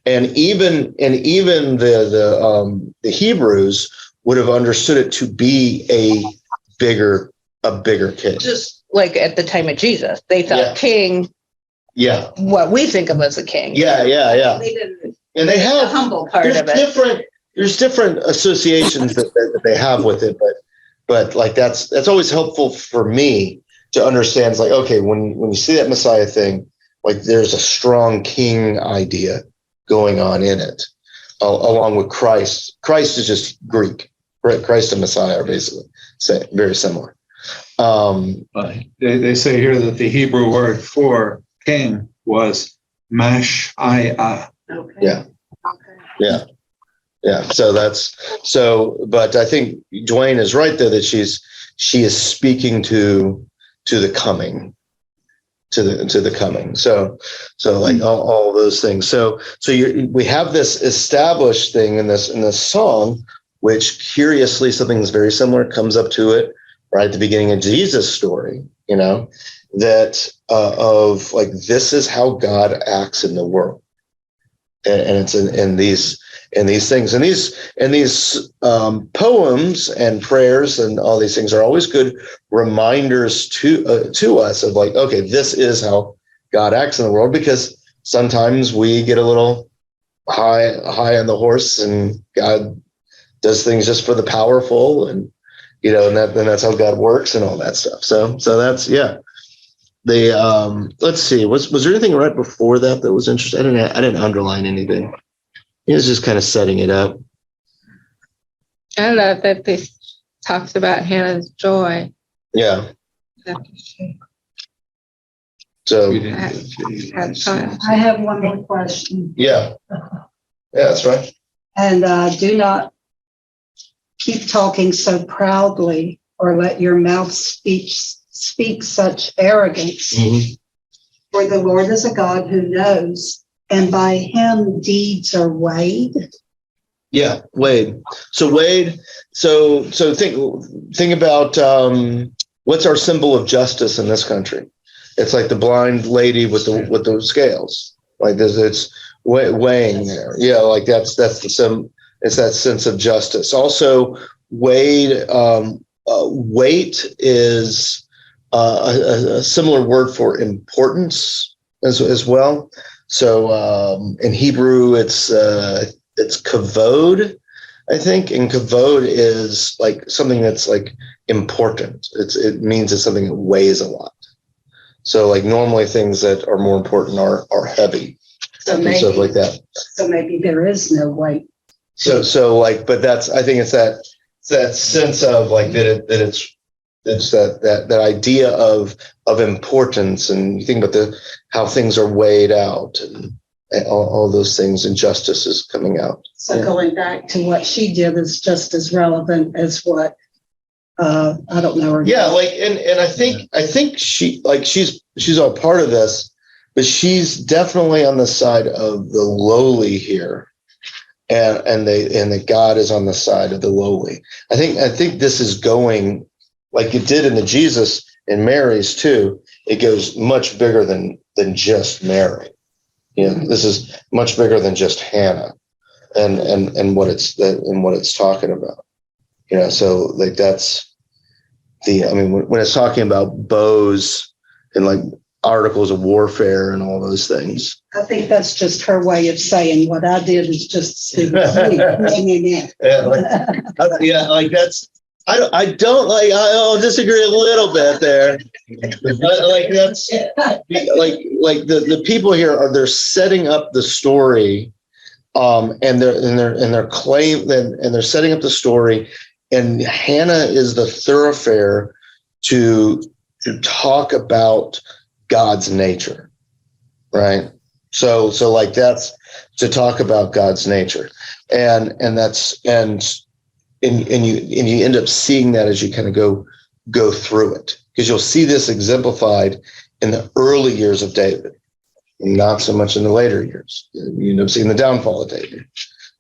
And even the Hebrews would have understood it to be a bigger king. Just like at the time of Jesus, they thought king. Yeah. What we think of as a king. Yeah. They didn't. And they have the humble part of it. There's different associations that they have with it, but like that's always helpful for me to understand. It's like, okay, when you see that Messiah thing, like there's a strong king idea going on in it, along with Christ. Christ is just Greek, right? Christ and Messiah are basically very similar. They say here that the Hebrew word for king was mash'ah. Okay. Yeah. So but I think Dwayne is right though, that she is speaking to the coming. To the coming. So like all those things. So we have this established thing in this song, which curiously something that's very similar comes up to it right at the beginning of Jesus' story, that of like, this is how God acts in the world. And it's in these things, and these poems and prayers and all these things are always good reminders to us of like, okay, this is how God acts in the world, because sometimes we get a little high on the horse, and God does things just for the powerful, and and that's how God works and all that stuff. So that's let's see, was there anything right before that was interesting? I didn't underline anything. He was just kind of setting it up. I love that this talks about Hannah's joy. Yeah. So I have one more question. yeah, that's right. And do not keep talking so proudly, or let your mouth speak such arrogance. Mm-hmm. For the Lord is a God who knows, and by him deeds are weighed. Yeah, weighed. So weighed. So think about what's our symbol of justice in this country? It's like the blind lady with the scales. Like it's weighing there. Yeah, like that's it's that sense of justice. Also, weighed. Weight is a similar word for importance as well. So in Hebrew, it's kavod, I think, and kavod is like something that's like important. It means it's something that weighs a lot. So like normally things that are more important are heavy, and stuff like that. So maybe there is no weight. So like, but I think it's that sense of like that it's that idea of importance, and you think about how things are weighed out, and all those things, and justice is coming out. So going back to what she did is just as relevant as what I don't know. Yeah, like and I think she's all part of this, but she's definitely on the side of the lowly here. And the God is on the side of the lowly. I think this is going like it did in the Jesus and Mary's too. It goes much bigger than just Mary. This is much bigger than just Hannah, and what it's talking about. So like that's when it's talking about bows and like articles of warfare and all those things. I think that's just her way of saying what I did is just like that's I'll disagree a little bit there. But like that's like the people here they're setting up the story, and they're claim and they're setting up the story, and Hannah is the thoroughfare to talk about God's nature, right? So like that's to talk about God's nature, and you end up seeing that as you kind of go through it, because you'll see this exemplified in the early years of David, and not so much in the later years. You end up seeing the downfall of David,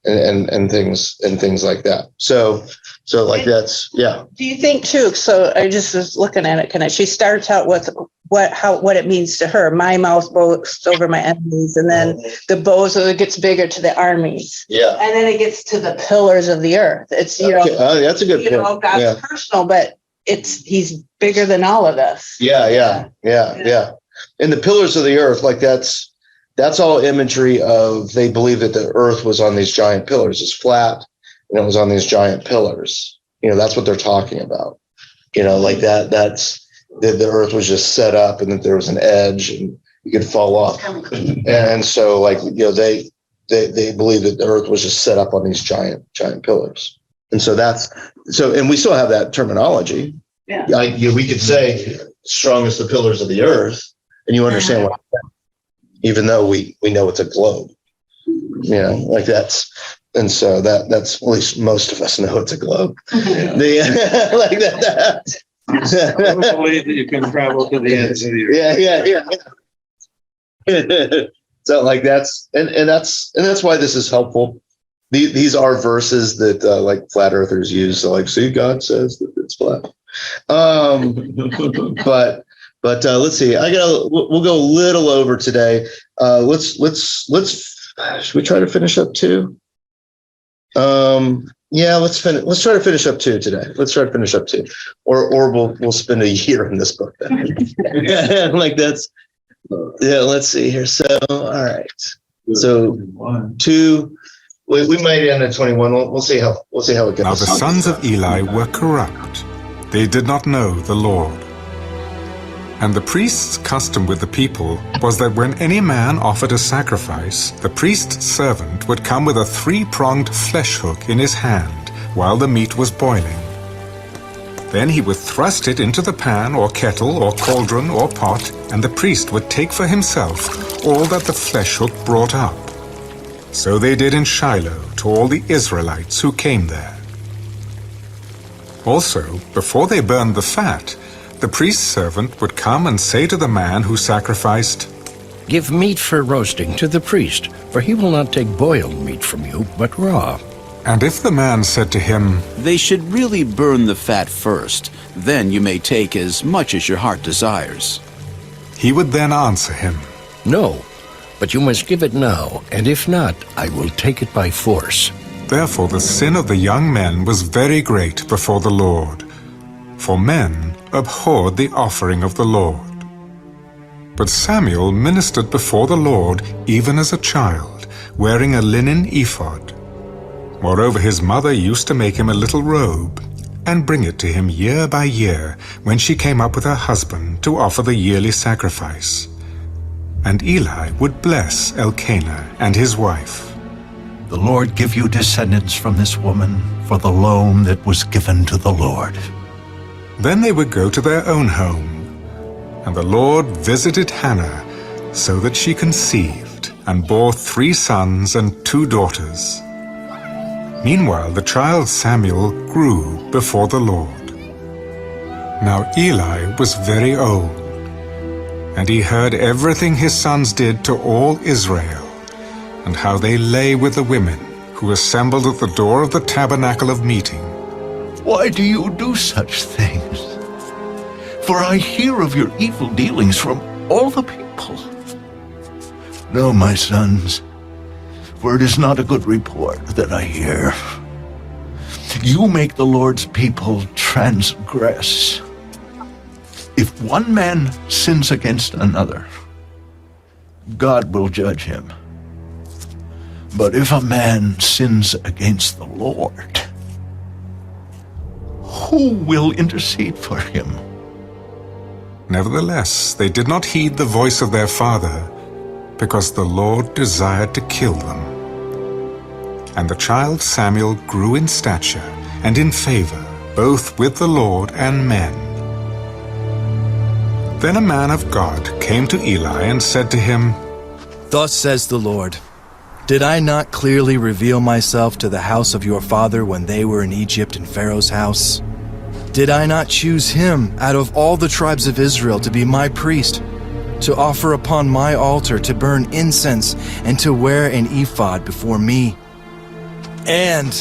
and things like that. So like that's Do you think too? So I just was looking at it. She starts out with what it means to her. My mouth boasts over my enemies, and then the bows it gets bigger to the armies. Yeah, and then it gets to the pillars of the earth. It's that's a good point. God's personal, but he's bigger than all of us. Yeah. And the pillars of the earth, like that's all imagery of, they believe that the earth was on these giant pillars. It's flat, and it was on these giant pillars. That's what they're talking about. Like that's the earth was just set up, and that there was an edge, and you could fall off. And so, like they believe that the earth was just set up on these giant pillars. And so and we still have that terminology. Yeah. Like we could say strong as the pillars of the earth, and you understand what, even though we know it's a globe. Like that's. And so that's at least most of us know it's a globe. Like that. I believe that you can travel to the ends of the earth. Yeah. So like that's why this is helpful. These are verses that like flat earthers use. So like, see, God says that it's flat. But But let's see. We'll go a little over today. Let's should we try to finish up 2? Yeah, let's try to finish up 2 today. Let's try to finish up 2, or we'll spend a year in this book. Like that's, yeah. Let's see here. So, all right. So 2. We might end at 21. We'll see how it goes. Now the sons of Eli were corrupt. They did not know the Lord. And the priest's custom with the people was that when any man offered a sacrifice, the priest's servant would come with a 3-pronged flesh hook in his hand while the meat was boiling. Then he would thrust it into the pan or kettle or cauldron or pot, and the priest would take for himself all that the flesh hook brought up. So they did in Shiloh to all the Israelites who came there. Also, before they burned the fat, the priest's servant would come and say to the man who sacrificed, "Give meat for roasting to the priest, for he will not take boiled meat from you, but raw." And if the man said to him, "They should really burn the fat first, then you may take as much as your heart desires," he would then answer him, "No, but you must give it now, and if not, I will take it by force." Therefore the sin of the young men was very great before the Lord, for men abhorred the offering of the Lord. But Samuel ministered before the Lord even as a child, wearing a linen ephod. Moreover, his mother used to make him a little robe and bring it to him year by year when she came up with her husband to offer the yearly sacrifice. And Eli would bless Elkanah and his wife. The Lord give you descendants from this woman for the loan that was given to the Lord. Then they would go to their own home, and the Lord visited Hannah so that she conceived and bore 3 sons and 2 daughters. Meanwhile, the child Samuel grew before the Lord. Now Eli was very old, and he heard everything his sons did to all Israel, and how they lay with the women who assembled at the door of the tabernacle of meeting. Why do you do such things? For I hear of your evil dealings from all the people. No, my sons, for it is not a good report that I hear. You make the Lord's people transgress. If one man sins against another, God will judge him. But if a man sins against the Lord, who will intercede for him? Nevertheless, they did not heed the voice of their father, because the Lord desired to kill them. And the child Samuel grew in stature and in favor, both with the Lord and men. Then a man of God came to Eli and said to him, "Thus says the Lord, did I not clearly reveal myself to the house of your father when they were in Egypt in Pharaoh's house? Did I not choose him out of all the tribes of Israel to be my priest, to offer upon my altar, to burn incense, and to wear an ephod before me? And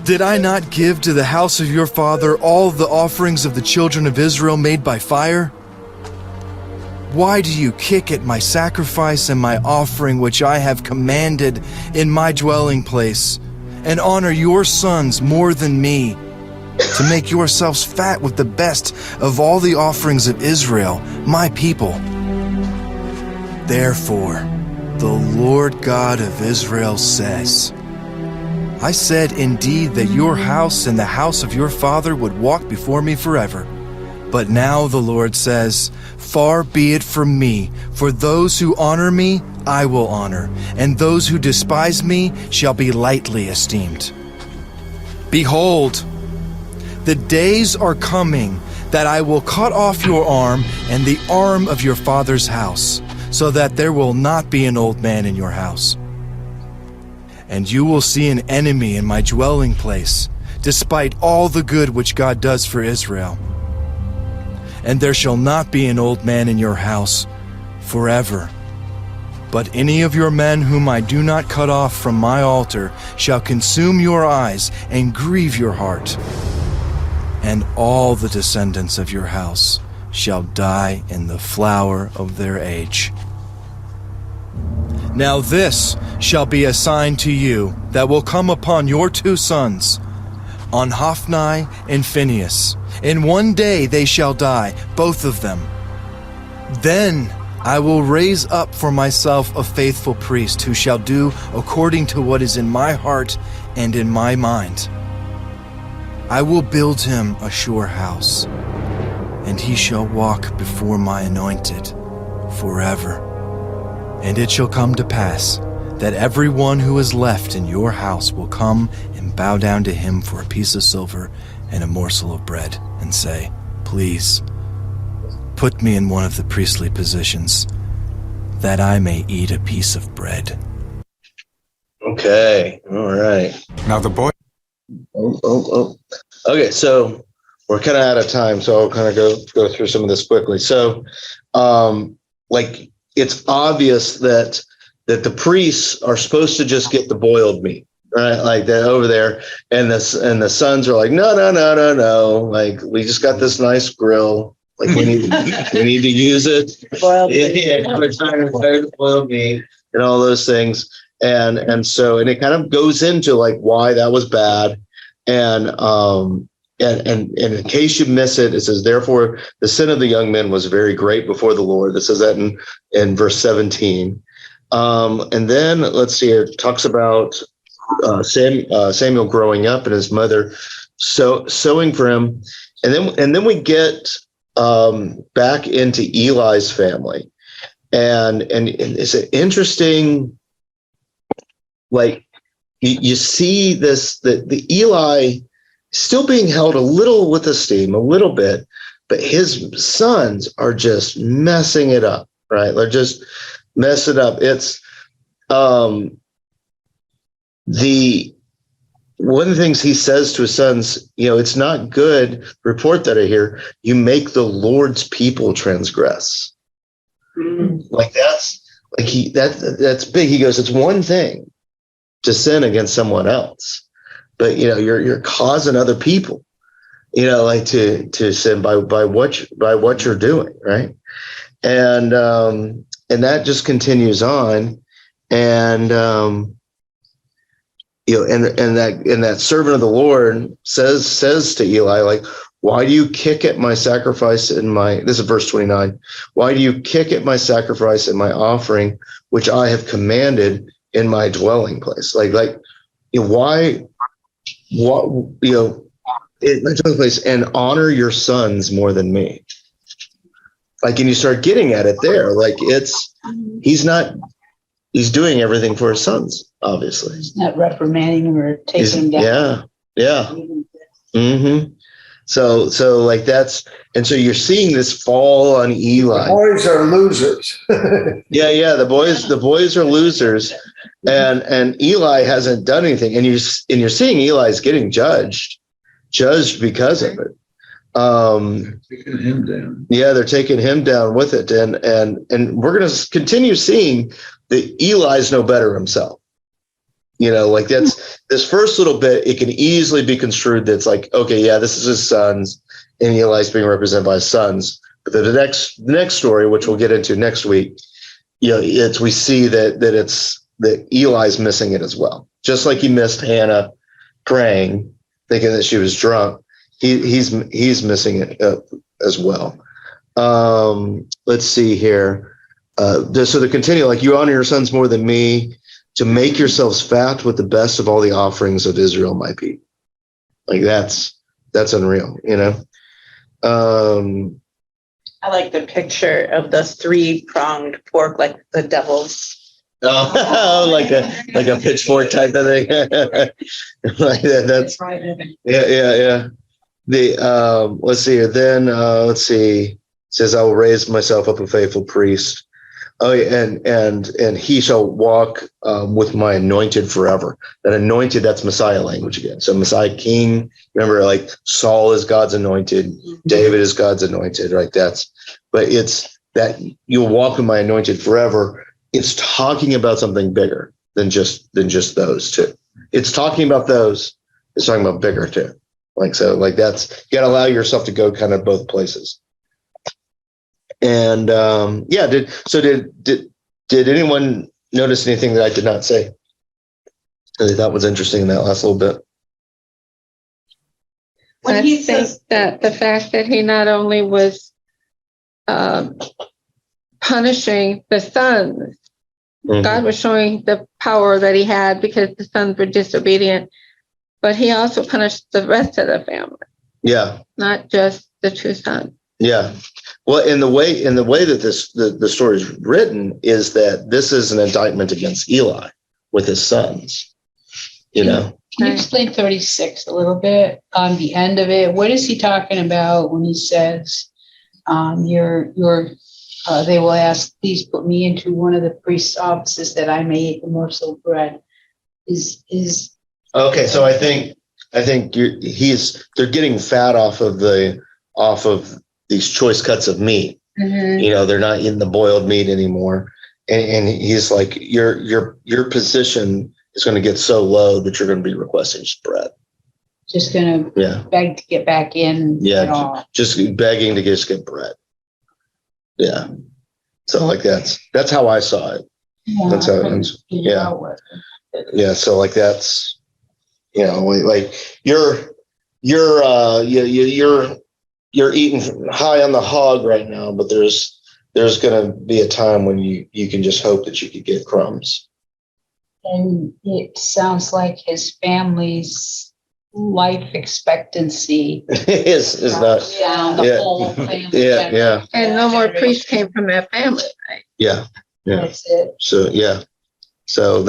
did I not give to the house of your father all the offerings of the children of Israel made by fire? Why do you kick at my sacrifice and my offering which I have commanded in my dwelling place, and honor your sons more than me, to make yourselves fat with the best of all the offerings of Israel, my people? Therefore, the Lord God of Israel says, I said indeed that your house and the house of your father would walk before me forever. But now the Lord says, far be it from me, for those who honor me I will honor, and those who despise me shall be lightly esteemed. Behold, the days are coming that I will cut off your arm and the arm of your father's house, so that there will not be an old man in your house. And you will see an enemy in my dwelling place, despite all the good which God does for Israel. And there shall not be an old man in your house forever. But any of your men whom I do not cut off from my altar shall consume your eyes and grieve your heart. And all the descendants of your house shall die in the flower of their age. Now this shall be a sign to you that will come upon your 2 sons, on Hophni and Phinehas. In one day they shall die, both of them. Then I will raise up for myself a faithful priest who shall do according to what is in my heart and in my mind. I will build him a sure house, and he shall walk before my anointed forever. And it shall come to pass that everyone who is left in your house will come and bow down to him for a piece of silver and a morsel of bread, and say, Please, put me in one of the priestly positions, that I may eat a piece of bread. Okay. All right. Now the boy. Okay, so we're kind of out of time, so I'll kind of go through some of this quickly. So, like, it's obvious that the priests are supposed to just get the boiled meat, right? Like that over there, and the sons are like, no, like we just got this nice grill, like we need to use it. Boiled We're trying to boiled meat and all those things. And so it kind of goes into like why that was bad. And in case you miss it, it says, therefore the sin of the young men was very great before the Lord. This says that in verse 17. And then let's see, it talks about Samuel growing up and his mother sewing for him. And then we get back into Eli's family. And it's an interesting, like, you see this, the Eli still being held a little with esteem, a little bit, but his sons are just messing it up, right? They're just messing it up. It's one of the things he says to his sons, it's not good, report that I hear, you make the Lord's people transgress. Like that's big. He goes, it's one thing to sin against someone else, but you're causing other people, like to sin by what you're doing, right? And that just continues on, and that servant of the Lord says to Eli, like, why do you kick at my sacrifice this is verse 29. Why do you kick at my sacrifice and my offering, which I have commanded in my dwelling place? Why, in my dwelling place, and honor your sons more than me. Like, and you start getting at it there. Like he's doing everything for his sons, obviously. He's not reprimanding him or taking him down. Yeah. Mm-hmm. So like that's, and so you're seeing this fall on Eli. The boys are losers. Yeah. The boys are losers, and Eli hasn't done anything, and you're seeing Eli's getting judged because of it. Taking him down. Yeah, they're taking him down with it, and we're going to continue seeing that Eli's no better himself. Like that's this first little bit, it can easily be construed that's like, okay, yeah, this is his sons, and Eli's being represented by his sons. But the next story, which we'll get into next week, we see that Eli's missing it as well. Just like he missed Hannah praying, thinking that she was drunk, he's missing it as well. Let's see here. So they continue, like, you honor your sons more than me, to make yourselves fat with the best of all the offerings of Israel, my people. Like that's unreal, I like the picture of the 3-pronged fork, like the devil's. Oh, like a pitchfork type of thing. Like that. That's yeah. Let's see here. Then let's see. It says, I will raise myself up a faithful priest. Oh, yeah, and he shall walk with my anointed forever. That anointed, that's Messiah language again. So Messiah king, remember, like Saul is God's anointed, David is God's anointed, right? But it's that you'll walk with my anointed forever. It's talking about something bigger than just those two. It's talking about those. It's talking about bigger too. Like, so like that's, you got to allow yourself to go kind of both places. And did anyone notice anything that I did not say that I thought was interesting in that last little bit? I think that the fact that he not only was punishing the sons, God was showing the power that he had because the sons were disobedient, but he also punished the rest of the family. Yeah. Not just the two sons. Yeah. Well, in the way that the story is written is that this is an indictment against Eli with his sons. Can you explain 36 a little bit on the end of it? What is he talking about when he says, they will ask, please put me into one of the priest's offices that I may eat the morsel of bread? Okay. So I think they're getting fat off of these choice cuts of meat. Mm-hmm. They're not eating the boiled meat anymore. And he's like, your position is going to get so low that you're going to be requesting just bread. Just going to beg to get back in. Yeah. Just begging to just get bread. Yeah. So like that's how I saw it. Yeah, that's how it ends. Yeah. Yeah. So like that's, like you're eating high on the hog right now, but there's going to be a time when you can just hope that you could get crumbs. And it sounds like his family's life expectancy is not down the whole family. Yeah. And no more priests came from that family, right? Yeah. That's it. So yeah. So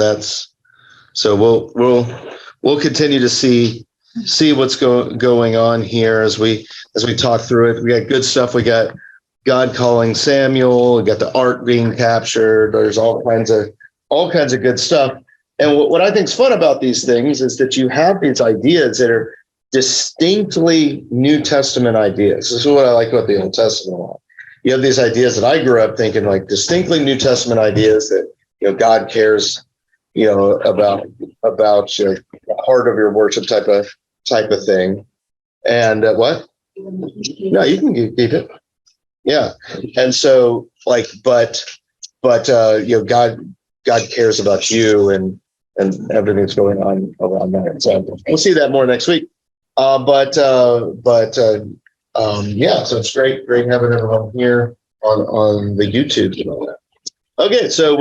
we'll continue to see what's going on here as we talk through it. We got good stuff. We got God calling Samuel. We got the ark being captured. There's all kinds of good stuff. And what I think is fun about these things is that you have these ideas that are distinctly New Testament ideas. This is what I like about the Old Testament a lot. You have these ideas that I grew up thinking like distinctly New Testament ideas that God cares, about the heart of your worship type of thing. And what? No, you can keep it. Yeah. And so but God cares about you and everything's going on around that. So we'll see that more next week. So it's great having everyone here on the YouTube and all that. Okay, so